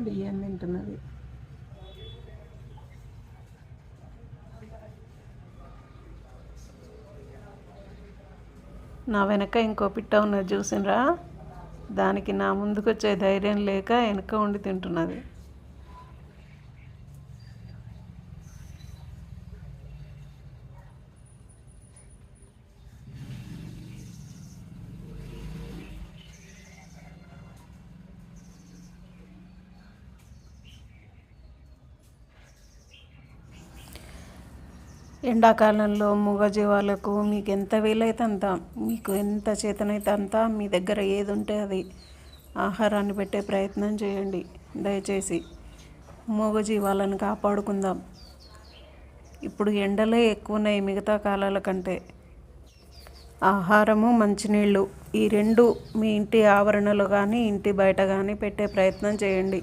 బియ్యం తింటున్నది. నా వెనక ఇంకో పిట్ట ఉన్నది చూసినరా, దానికి నా ముందుకు వచ్చే ధైర్యం లేక వెనక ఉండి తింటున్నది. ఎండాకాలంలో మూగజీవాలకు మీకు ఎంత వీలైతే అంత, మీకు ఎంత చేతనైతే అంత, మీ దగ్గర ఏది ఉంటే అది ఆహారాన్ని పెట్టే ప్రయత్నం చేయండి. దయచేసి మూగజీవాలను కాపాడుకుందాం. ఇప్పుడు ఎండలే ఎక్కువ ఉన్నాయి మిగతా కాలాల కంటే. ఆహారము, మంచినీళ్ళు ఈ రెండు మీ ఇంటి ఆవరణలో కానీ ఇంటి బయట కానీ పెట్టే ప్రయత్నం చేయండి.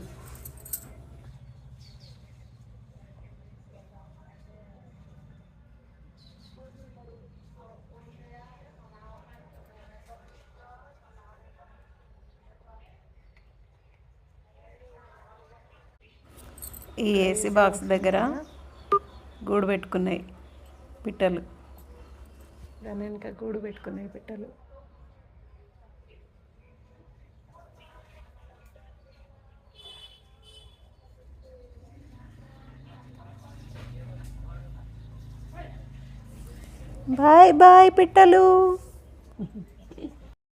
ఈ ఏసీ బాక్స్ దగ్గర గూడు పెట్టుకున్నాయి పిట్టలు. దాని వెనుక గూడు పెట్టుకున్నాయి పిట్టలు. బాయ్ బాయ్ పిట్టలు.